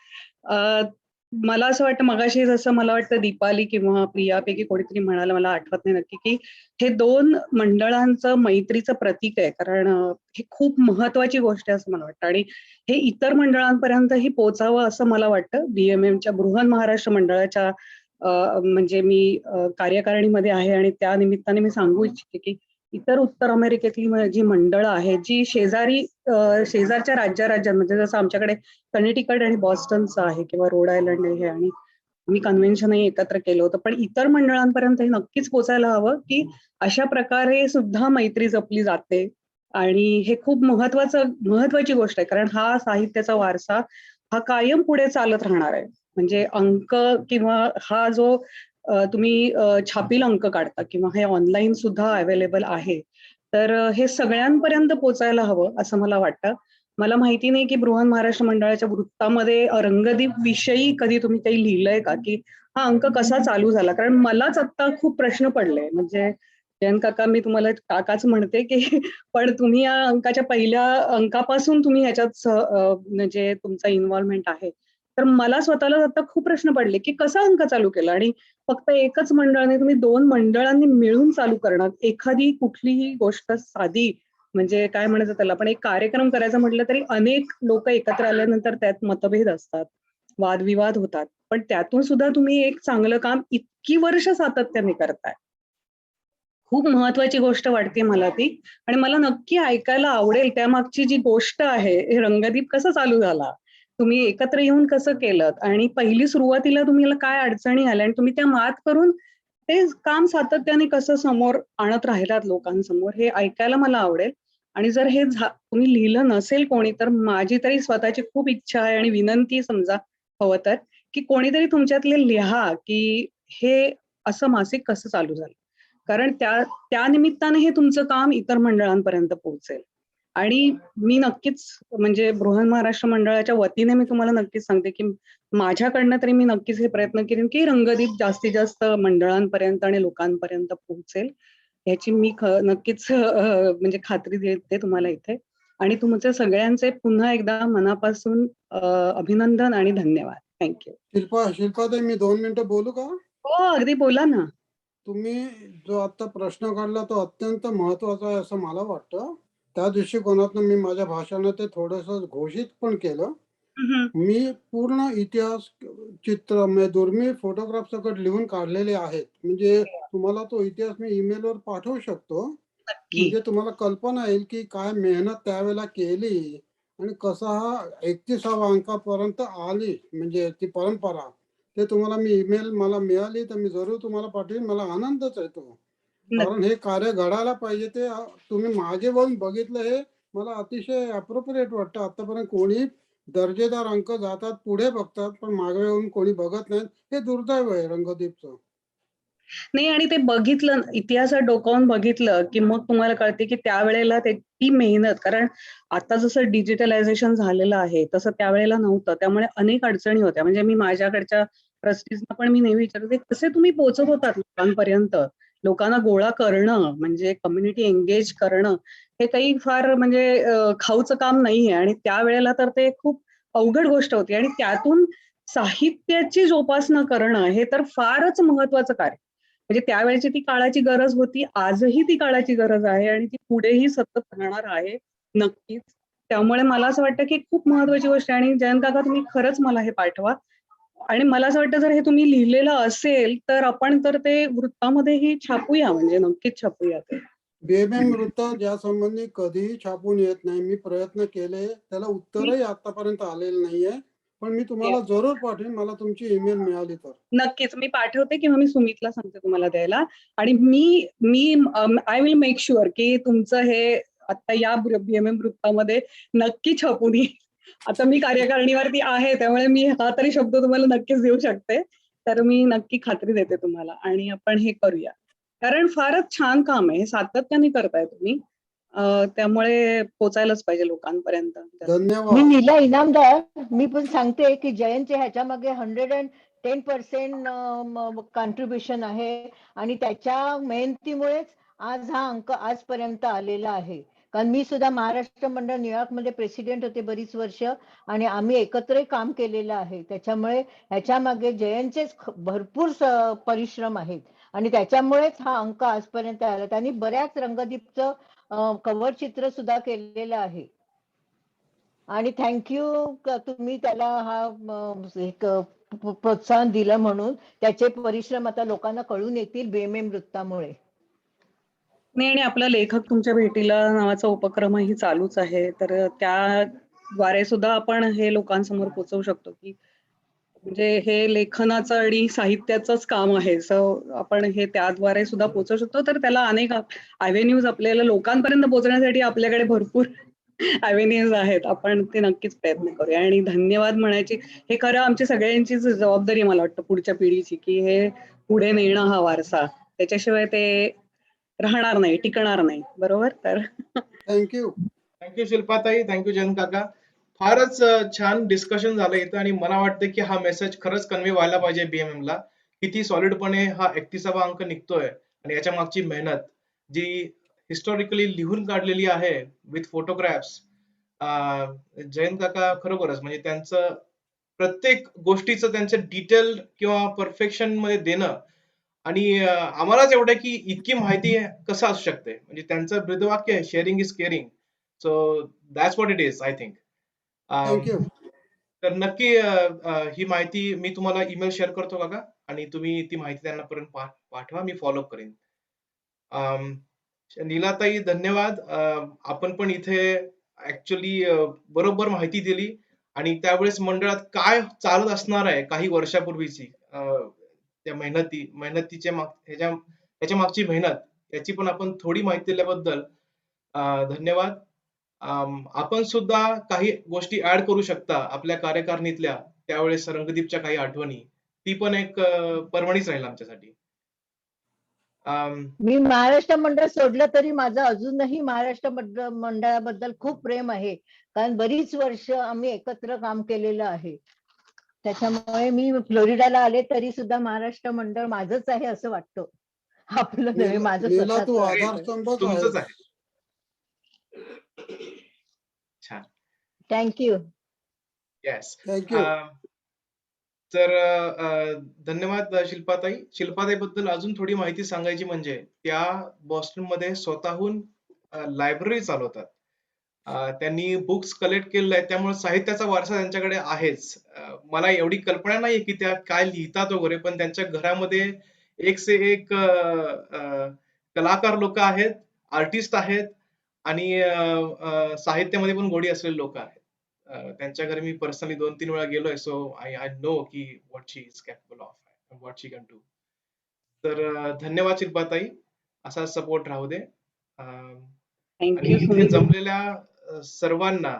मला असं वाटतं मगाशी जसं मला वाटतं दीपाली किंवा प्रियापैकी कोणीतरी म्हणाला, मला आठवत नाही नक्की, की हे दोन मंडळांचं मैत्रीचं प्रतीक आहे, कारण हे खूप महत्वाची गोष्ट आहे असं मला वाटतं आणि हे इतर मंडळांपर्यंतही पोहोचावं असं मला वाटतं. BMMच्या बृहन महाराष्ट्र मंडळाच्या म्हणजे मी कार्यकारिणीमध्ये आहे आणि त्या निमित्ताने मी सांगू इच्छिते की इतर उत्तर अमेरिकेतली जी मंडळं आहेत जी शेजारच्या राज्यांमध्ये, जसं आमच्याकडे कनेटिकट आणि बॉस्टनचं आहे किंवा रोड आयलंड आहे आणि मी कन्व्हेन्शनही एकत्र केलं होतं, पण इतर मंडळांपर्यंत हे नक्कीच पोचायला हवं की अशा प्रकारे सुद्धा मैत्री जपली जाते. आणि हे खूप महत्वाची गोष्ट आहे, कारण हा साहित्याचा वारसा हा कायम पुढे चालत राहणार आहे. म्हणजे अंक किंवा हा जो तुम्ही छापील अंक काढता किंवा हे ऑनलाईन सुद्धा अवेलेबल आहे, तर हे सगळ्यांपर्यंत पोचायला हवं असं मला वाटतं. मला माहिती नाही की बृहन महाराष्ट्र मंडळाच्या वृत्तामध्ये रंगदीप विषयी कधी तुम्ही काही लिहिलंय का, की हा अंक कसा चालू झाला, कारण मलाच आता खूप प्रश्न पडले. म्हणजे जयंत काका, मी तुम्हाला काकाच म्हणते की पण तुम्ही या अंकाच्या पहिल्या अंकापासून तुम्ही ह्याच्यात म्हणजे तुमचा इन्व्हॉल्वमेंट आहे, तर मला स्वतःला आता खूप प्रश्न पडले की कसा अंक चालू केला आणि फक्त एकच मंडळाने, तुम्ही दोन मंडळांनी मिळून चालू करणार एखादी कुठलीही गोष्ट साधी, म्हणजे काय म्हणायचं त्याला, पण एक कार्यक्रम करायचा म्हटलं तरी अनेक लोक एकत्र आल्यानंतर त्यात मतभेद असतात, वादविवाद होतात, पण त्यातून सुद्धा तुम्ही एक चांगलं काम इतकी वर्ष सातत्याने करताय. खूप महत्वाची गोष्ट वाटते मला ती, आणि मला नक्की ऐकायला आवडेल त्यामागची जी गोष्ट आहे, हे रंगदीप कसा चालू झाला, तुम्ही एकत्र येऊन कसं केलं आणि पहिली सुरुवातीला तुम्हाला काय अडचणी आल्या आणि तुम्ही त्या मात करून ते काम सातत्याने कसं समोर आणत राहिलात लोकांसमोर हे ऐकायला मला आवडेल. आणि जर हे तुम्ही लिहिलं नसेल कोणी, तर माझी तरी स्वतःची खूप इच्छा आहे आणि विनंती समजा हवं तर, की कोणीतरी तुमच्यातले लिहा की हे असं मासिक कसं चालू झालं. कारण त्या निमित्ताने हे तुमचं काम इतर मंडळांपर्यंत पोहोचेल. आणि मी नक्कीच म्हणजे बृहन महाराष्ट्र मंडळाच्या वतीने मी तुम्हाला नक्कीच सांगते की माझ्याकडनं तरी मी नक्कीच हे प्रयत्न करेन की रंगदीप जास्तीत जास्त मंडळांपर्यंत आणि लोकांपर्यंत पोहोचेल. ह्याची मी नक्कीच म्हणजे खात्री देते तुम्हाला इथे. आणि तुमचे सगळ्यांचे पुन्हा एकदा मनापासून अभिनंदन आणि धन्यवाद. थँक्यू. शिल्पाताई, मी 2 मिनिटं बोलू का? हो, अगदी बोला ना. तुम्ही जो आता प्रश्न काढला तो अत्यंत महत्वाचा आहे असं मला वाटतं. त्या दृष्टिकोनातून मी माझ्या भाषणात ते थोडंसं घोषित पण केलं. मी पूर्ण इतिहास चित्र म्हणजे दुर्मिळ फोटोग्राफ सकट लिहून काढलेले आहेत. म्हणजे तुम्हाला तो इतिहास मी ईमेलवर पाठवू शकतो. नक्की. म्हणजे तुम्हाला कल्पना येईल की काय मेहनत त्यावेळेला केली आणि कसा हा 31व्या अंकापर्यंत आली म्हणजे ती परंपरा. ते तुम्हाला मी ईमेल मला मिळाली तर मी जरूर तुम्हाला पाठवीन. मला आनंदच आहे तो. कारण हे कार्य घडायला पाहिजे ते तुम्ही मागे वळून बघितलं हे मला अतिशय अप्रोप्रिएट वाटतं. आतापर्यंत कोणी दर्जेदार अंक जातात, पुढे बघतात, पण मागे येऊन कोणी बघत नाही. हे दुर्दैव आहे रंगदीपचं. नाही, आणि ते बघितलं इतिहासात डोकावून बघितलं की मग तुम्हाला कळते की त्यावेळेला ती मेहनत, कारण आता जसं डिजिटलायझेशन झालेलं आहे तसं त्यावेळेला नव्हतं. त्यामुळे अनेक अडचणी होत्या. म्हणजे मी माझ्याकडच्या ट्रस्टीजना पण मी नेहमी विचारते, कसे तुम्ही पोहोचत होतात लोकांपर्यंत? लोकांना गोळा करणं म्हणजे कम्युनिटी एंगेज करणं हे काही फार म्हणजे खाऊचं काम नाहीये. आणि त्यावेळेला तर ते खूप अवघड गोष्ट होती. आणि त्यातून साहित्याची जोपासना करणं हे तर फारच महत्वाचं कार्य. म्हणजे त्यावेळेची ती काळाची गरज होती, आजही ती काळाची गरज आहे आणि ती पुढेही सतत राहणार आहे नक्कीच. त्यामुळे मला असं वाटतं की खूप महत्वाची गोष्ट आहे. आणि जयंत काका, तुम्ही खरंच मला हे पाठवा. आणि मला असं वाटतं जर हे तुम्ही लिहिलेलं असेल तर आपण तर ते वृत्तामध्येही छापूया, म्हणजे नक्कीच छापूया ते. बीएमएम वृत्त ज्यासंबंधी कधीही छापून येत नाही. मी प्रयत्न केले, त्याला उत्तरही आतापर्यंत आलेलं नाहीये. पण मी तुम्हाला जरूर पाठवीन, मला तुमची ईमेल मिळाली तर. नक्कीच मी पाठवते किंवा मी सुमितला सांगते तुम्हाला द्यायला. आणि मी आय विल मेक शुअर की तुमचं हे आता या बीएमएम वृत्तामध्ये नक्की छापून येईल. आता मी कार्यकारिणीवरती आहे त्यामुळे मी हा तरी शब्द तुम्हाला नक्कीच देऊ शकते. तर मी नक्की खात्री देते तुम्हाला आणि आपण हे करूया. कारण फारच छान काम आहे, हे सातत्याने करताय तुम्ही. त्यामुळे पोचायलाच पाहिजे लोकांपर्यंत. मी धन्यवाद. नीला इनामदार, मी पण सांगते की जयंतच्या ह्याच्या मागे 110% कॉन्ट्रीब्युशन आहे आणि त्याच्या मेहनतीमुळेच आज हा अंक आजपर्यंत आलेला आहे. कारण मी सुद्धा महाराष्ट्र मंडळ न्यूयॉर्कमध्ये प्रेसिडेंट होते बरीच वर्ष आणि आम्ही एकत्रही काम केलेलं आहे. त्याच्यामुळे ह्याच्या मागे जयंतचेच भरपूर परिश्रम आहेत आणि त्याच्यामुळेच हा अंक आजपर्यंत आला. त्यांनी बऱ्याच रंगदीपचं कव्हर चित्र सुद्धा केलेलं आहे. आणि थँक्यू तुम्ही त्याला हा एक प्रोत्साहन दिलं म्हणून. त्याचे परिश्रम आता लोकांना कळून येतील बीएमएम वृत्तामुळे. नाही, आणि आपला लेखक तुमच्या भेटीला नावाचा उपक्रमही चालूच आहे. तर त्याद्वारे सुद्धा आपण हे लोकांसमोर पोहोचवू शकतो की म्हणजे हे लेखनाचं आणि साहित्याचंच काम आहे. सो आपण हे त्याद्वारे सुद्धा पोहोचवू शकतो. तर त्याला अनेक अव्हेन्यूज आपल्याला लोकांपर्यंत पोहोचण्यासाठी आपल्याकडे भरपूर अव्हेन्यूज आहेत. आपण ते नक्कीच प्रयत्न करूया. आणि धन्यवाद म्हणायची हे खरं आमची सगळ्यांचीच जबाबदारी मला वाटतं पुढच्या पिढीची, की हे पुढे नेणं हा वारसा. त्याच्याशिवाय ते राहणार नाही, टिकणार नाही. बरोबर? तर थँक्यू. थँक्यू शिल्पाताई, थँक्यू जयंत काका. फारच छान डिस्कशन झालं इथं आणि मला वाटतं की हा मेसेज खरंच कन्वे व्हायला पाहिजे बीएमएम ला. किती सॉलिडपणे हा 31वा अंक निघतोय आणि याच्या मागची मेहनत जी हिस्टॉरिकली लिहून काढलेली आहे विथ फोटोग्राफ्स. जयंत काका खरोखरच म्हणजे त्यांचं प्रत्येक गोष्टीचं त्यांचं डिटेल किंवा परफेक्शन मध्ये देणं आणि आम्हालाच एवढं की इतकी माहिती कसं असू शकते. म्हणजे त्यांचं ब्रीदवाक्य आहे, sharing is caring. So that's what it is I think. Thank you. तर नक्की ही माहिती मी तुम्हाला ईमेल शेअर करतो काका आणि तुम्ही ती माहिती त्यांना पर्यंत पाठवा. मी फॉलोअप करेन. नीलाताई धन्यवाद. आपण पण इथे ऍक्च्युली बरोबर माहिती दिली आणि त्यावेळेस मंडळात काय चालत असणार आहे काही वर्षापूर्वीची त्या मेहनतीच्या ह्याच्या मागची मेहनत याची पण आपण थोडी माहिती दिल्याबद्दल धन्यवाद. आपण सुद्धा काही गोष्टी ऍड करू शकता आपल्या कार्यकारिणीतल्या त्यावेळेस रंगदीपच्या काही आठवणी. ती पण एक पर्वणीच राहील आमच्यासाठी. मी महाराष्ट्र मंडळ सोडलं तरी माझं अजूनही महाराष्ट्र मंडळाबद्दल खूप प्रेम आहे, कारण बरीच वर्ष आम्ही एकत्र काम केलेलं आहे. त्याच्यामुळे मी फ्लोरिडाला आले तरी सुद्धा महाराष्ट्र मंडळ माझंच आहे असं वाटतं. आपलं नव्हे, माझं नीला, तू स्वतःच. आधारस्तंभच तुमचंच आहे. आहे. छान. थँक्यू. येस. थँक्यू. तर धन्यवाद शिल्पाताई. शिल्पाताईबद्दल अजून थोडी माहिती सांगायची म्हणजे त्या बॉस्टनमध्ये स्वतःहून लायब्ररी चालवतात. त्यांनी बुक्स कलेक्ट केलेले आहेत, त्यामुळे साहित्याचा वारसा त्यांच्याकडे आहेच. मला एवढी कल्पना नाहीये की त्या काय लिहितात वगैरे, पण त्यांच्या घरामध्ये एक से एक कलाकार लोक आहेत, आर्टिस्ट आहेत आणि साहित्यामध्ये पण गोडी असलेले लोक आहेत. त्यांच्या घरी मी पर्सनली 2-3 वेळा गेलोय, सो आय नो की what she is capable of and what she can do. तर धन्यवाद शिल्पाताई, असा सपोर्ट राहू दे. आणि थँक्यू इथे सुनील. जमलेल्या सर्वांना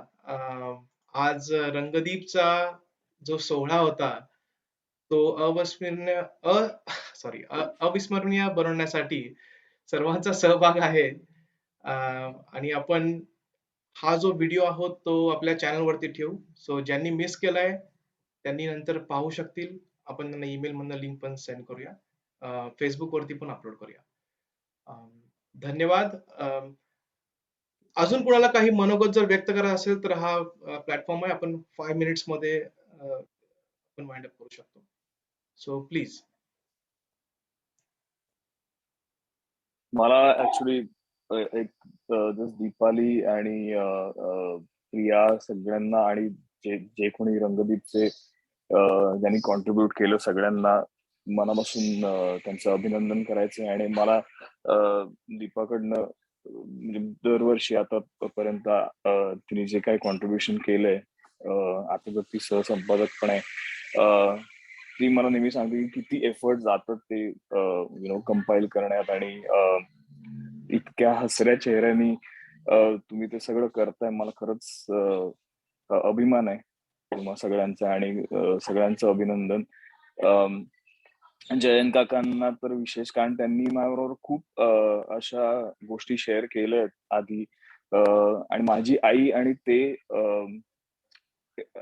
आज रंगदीपचा जो सोहळा होता तो अविस्मरणीय बनवण्यासाठी सर्वांचा सहभाग आहे. आणि आपण हा जो व्हिडिओ आहोत तो आपल्या चॅनल वरती ठेवू. सो ज्यांनी मिस केलाय त्यांनी नंतर पाहू शकतील. आपण त्यांना ईमेल मधनं लिंक पण सेंड करूया. फेसबुक वरती पण अपलोड करूया. धन्यवाद. अजून कोणाला काही मनोगत जर व्यक्त करायचं असेल तर हा प्लॅटफॉर्म आहे. आपण 5 मिनिट्स मध्ये आपण वाइंड अप करू शकतो. So please. मला ऍक्च्युली एक दीपाली आणि प्रिया सगळ्यांना आणि जे कोणी रंगदीपचे ज्यांनी कॉन्ट्रीब्युट केलं सगळ्यांना मनापासून त्यांचं अभिनंदन करायचं. आणि मला दीपाकडनं म्हणजे दरवर्षी आतापर्यंत तिने जे काही कॉन्ट्रीब्युशन केलंय, आता जर ती सहसंपादक आहे, ती मला नेहमी सांगते की किती एफर्ट जातात ते कंपाईल करण्यात. आणि इतक्या हसऱ्या चेहऱ्यानी तुम्ही ते सगळं करताय, मला खरंच अभिमान आहे तुम्हा सगळ्यांचा. आणि सगळ्यांचं अभिनंदन. जयंत काकांना तर विशेष, कारण त्यांनी माझ्याबरोबर खूप अशा गोष्टी शेअर केल्यात आधी. आणि माझी आई आणि ते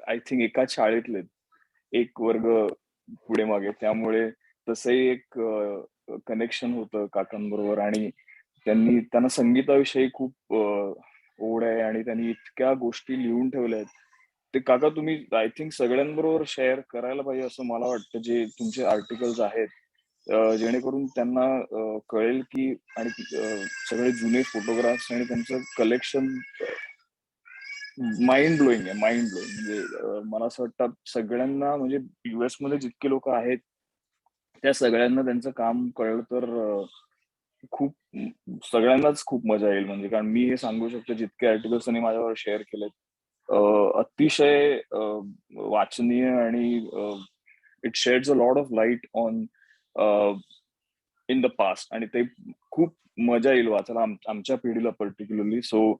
आय थिंक एकाच शाळेतले, एक वर्ग पुढे मागे, त्यामुळे तसंही एक कनेक्शन होतं काकांबरोबर. आणि त्यांना संगीताविषयी खूप ओढ आहे आणि त्यांनी इतक्या गोष्टी लिहून ठेवल्या आहेत. ते काका तुम्ही आय थिंक सगळ्यांबरोबर शेअर करायला पाहिजे असं मला वाटतं, जे तुमचे आर्टिकल्स आहेत, जेणेकरून त्यांना कळेल की. आणि सगळे जुने फोटोग्राफ्स आणि त्यांचं कलेक्शन माइंड ब्लोईंग आहे, माइंड ब्लोईंग. म्हणजे मला असं वाटतं सगळ्यांना, म्हणजे US मध्ये जितके लोक आहेत त्या सगळ्यांना त्यांचं काम कळलं तर खूप सगळ्यांनाच खूप मजा येईल. म्हणजे कारण मी हे सांगू शकतो, जितके आर्टिकल्स त्यांनी माझ्यावर शेअर केलेत अतिशय वाचनीय आणि it shades a lot of light on in the past. आणि ते खूप मजा येईल वाचायला आमच्या पिढीला पर्टिक्युलरली. सो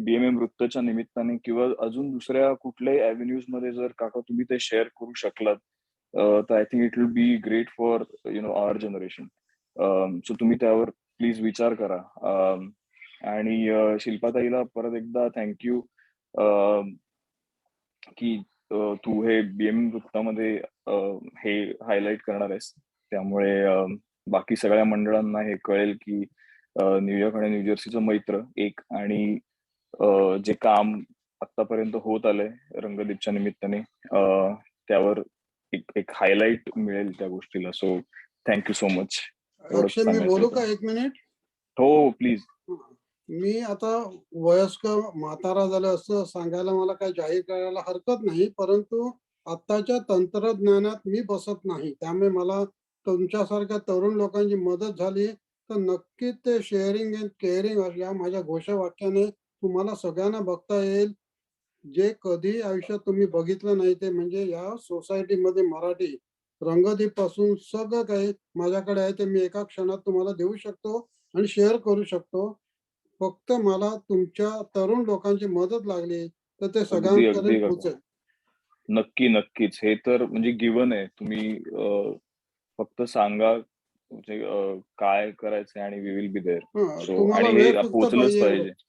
BMM वृत्तच्या निमित्ताने किंवा अजून दुसऱ्या कुठल्याही ॲव्हेन्यूज मध्ये जर काका तुम्ही ते शेअर करू शकलात तर I think it will be great for our generation. So तुम्ही त्यावर प्लीज विचार करा. आणि शिल्पाताईला परत एकदा थँक्यू की तू हे BMM वृत्तामध्ये हे हायलाइट करणार आहेस. त्यामुळे बाकी सगळ्या मंडळांना हे कळेल की न्यूयॉर्क आणि न्यूजर्सीचं मैत्र एक, आणि जे काम आतापर्यंत होत आलंय रंगदीपच्या निमित्ताने त्यावर एक हायलाइट मिळेल त्या गोष्टीला. So thank you so much. Akshay, मी बोलू का 1 मिनिट? हो प्लीज. मी आता वयस्कर म्हातारा झालं असं सांगायला मला काही जाहीर करायला हरकत नाही, परंतु आत्ताच्या तंत्रज्ञानात मी बसत नाही. त्यामुळे मला तुमच्यासारख्या तरुण लोकांची मदत झाली तर नक्कीच ते शेअरिंग अँड केअरिंग या माझ्या घोषवाक्याने तुम्हाला सगळ्यांना बघता येईल. जे कधी आयुष्यात तुम्ही बघितलं नाही ते म्हणजे या सोसायटीमध्ये मराठी रंगदीप पासून सगळं काही माझ्याकडे आहे ते मी एका क्षणात तुम्हाला देऊ शकतो आणि शेअर करू शकतो. फक्त मला तुमच्या तरुण लोकांची मदत लागली तर ते अगदी सगळ्यांपर्यंत अगदी काका. पोहोचेल. नक्की नक्कीच हे तर म्हणजे गिव्हन आहे. तुम्ही फक्त सांगा म्हणजे काय करायचंय आणि वी विल बी देअर. हा, सो तुम्हाला आणि वेळ हे फक्त पोहोचलंच पाहिजे पाहिजे. एवढंच.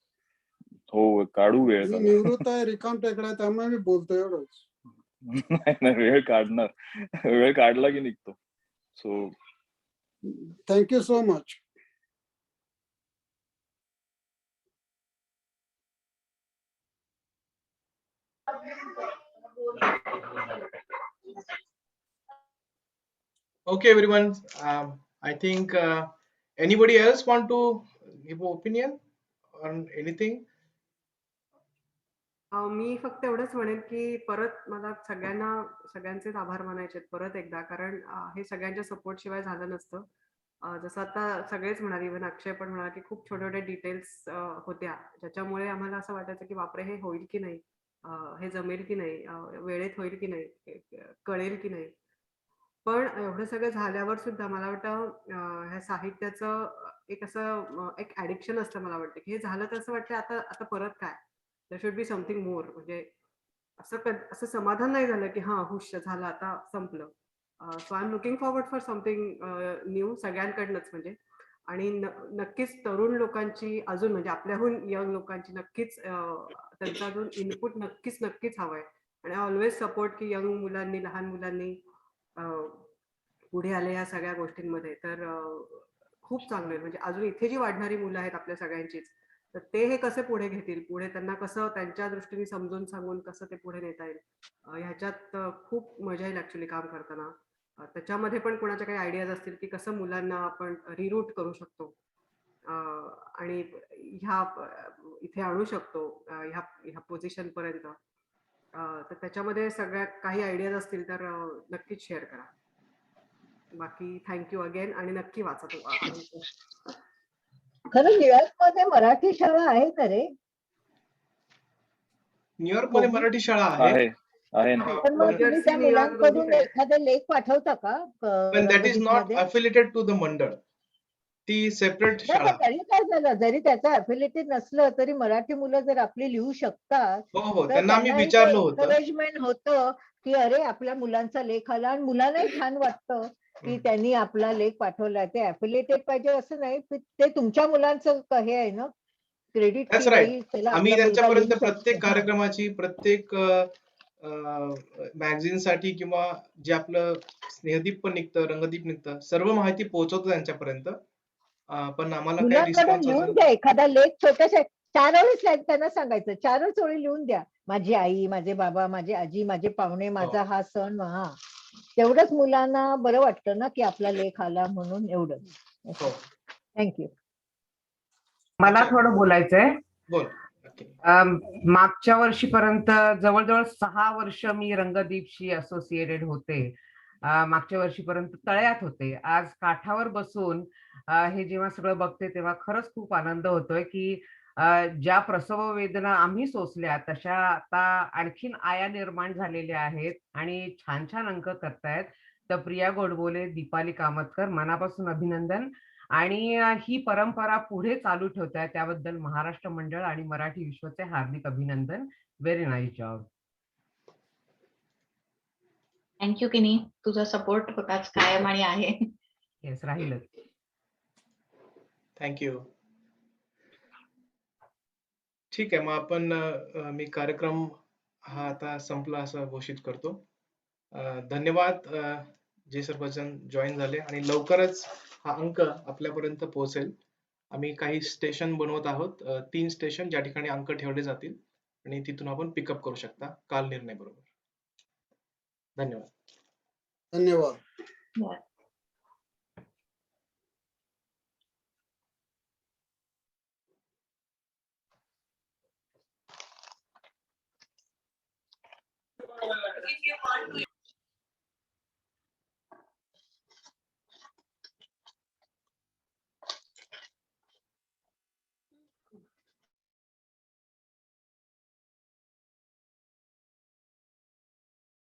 हो, काढू वेळ मी काका. निवृत्त आहे, रिकाम टेकडा आहे, त्यामुळे मी बोलतो एवढंच. नाही, नाही वेळ काढणार. वेळ काढला की निघतो. So thank you so much. Okay, everyone. I think anybody else want to give an opinion on anything? मी फक्त एवढंच म्हणेन की परत मला सगळ्यांचेच आभार मानायचे आहेत परत एकदा, कारण हे सगळ्यांच्या सपोर्ट शिवाय झालं नसतं. जसं आता सगळेच म्हणाले, इव्हन अक्षय पण म्हणाला की खूप छोटे-छोटे डिटेल्स होत्या, ज्याच्यामुळे आम्हाला असं वाटायचं की बापरे! हे होईल की नाही? हे जमेल की नाही? वेळेत होईल की नाही? कळेल की नाही? पण एवढं सगळं झाल्यावर सुद्धा मला वाटतं ह्या साहित्याचं एक असं एक ॲडिक्शन असतं मला वाटतं, की हे झालं तर असं वाटतं आता आता परत काय? There should be something more. म्हणजे असं समाधान नाही झालं, की हां, हुश झालं आता संपलं. So I am looking forward for something new सगळ्यांकडनंच म्हणजे. आणि नक्कीच तरुण लोकांची अजून म्हणजे आपल्याहून यंग लोकांची नक्कीच त्यांचा अजून इनपुट नक्कीच हवंय. आणि ऑलवेज सपोर्ट की यंग मुलांनी, लहान मुलांनी पुढे आले या सगळ्या गोष्टींमध्ये तर खूप चांगलं आहे. म्हणजे अजून इथे जी वाढणारी मुलं आहेत आपल्या सगळ्यांचीच, तर ते हे कसे पुढे घेतील, पुढे त्यांना कसं त्यांच्या दृष्टीने समजून सांगून कसं ते पुढे नेता येईल, ह्याच्यात खूप मजा येईल ऍक्च्युली काम करताना. त्याच्यामध्ये पण कोणाच्या काही आयडियाज असतील की कसं मुलांना आपण रिरूट करू शकतो आणि इथे आणू शकतो ह्या पोझिशन पर्यंत, तर त्याच्यामध्ये सगळ्या काही आयडियाज असतील तर नक्कीच शेअर करा. बाकी थँक्यू अगेन आणि नक्की वाचा तो. खरं न्यूयॉर्कमध्ये मराठी शाळा आहे का रे? न्यूयॉर्क मध्ये मराठी शाळा आहे. आहे ना. पण मग तुम्ही त्या मुलांकडून एखादे लेख पाठवता का पण दॅट इज नॉट रंगदीपमध्ये? Affiliated to the Mandal. ती सेपरेट शाळा. तरी काय झालं, जरी त्याचं अफिलिएटेड नसलं तरी मराठी मुलं जर आपली लिहू शकतात हो, तर त्यांना आम्ही त्यांनाही विचारलं होतं. एन्करेजमेंट होतं की अरे आपल्या मुलांचा लेख आला आणि मुलांनाही छान वाटतं की त्यांनी आपला लेख पाठवला. ते अफिलिएटेड पाहिजे असं नाही, ते तुमच्या मुलांचं हे आहे ना, क्रेडिट That's की right. बाई चला आम्ही आपला मुलगा त्यांच्यापर्यंत लिहू प्रत्येक शकतो. हां. कार्यक्रमाची, प्रत्येक मॅगझिन साठी किंवा जे आपलं स्नेहदीप पण निघतं, रंगदीप निघतं, सर्व माहिती पोहोचवतो त्यांच्यापर्यंत. पण आम्हाला काही मुलांकडून रिस्पॉन्स लिहून अजून द्या एखादा लेख छोट्याशा 4 ओळी त्यांना सांगायचं, 4च ओळी लिहून द्या. माझी आई, माझे बाबा, माझी आजी, माझे पाहुणे, माझा हा सण. हा तेवढंच मुलांना बरं वाटतं ना की आपला लेख आला म्हणून. एवढंच. हो. थँक्यू. मला अच्छा. थोडं बोलायचंय. बोल. नक्की. मागच्या वर्षीपर्यंत जवळजवळ 6 वर्ष मी रंगदीपशी असोसिएटेड होते. मागच्या वर्षीपर्यंत तळ्यात होते. आज काठावर बसून हे जेव्हा सगळं बघते तेव्हा खरंच खूप आनंद होतोय की ज्या प्रसव वेदना आम्ही सोसल्या तशा आता आणखीन आया निर्माण झालेल्या आहेत आणि छान छान अंक करतायत. तर प्रिया गोडबोले, दीपाली कामतकर मनापासून अभिनंदन आणि ही परंपरा पुढे चालू ठेवताय त्याबद्दल महाराष्ट्र मंडळ आणि मराठी विश्वचे हार्दिक अभिनंदन. Very nice job. थँक्यू किनी, तुझा सपोर्ट होताच कायम आणि आहे. येस, राहीलच. थँक्यू. ठीक आहे, मग आपण मी कार्यक्रम हा आता संपला असं घोषित करतो. धन्यवाद जे सर्वजण जॉईन झाले आणि लवकरच हा अंक आपल्यापर्यंत पोहोचेल. आम्ही काही स्टेशन बनवत आहोत, 3 स्टेशन ज्या ठिकाणी अंक ठेवले जातील आणि तिथून आपण पिकअप करू शकता काल निर्णय बरोबर. धन्यवाद. धन्यवाद.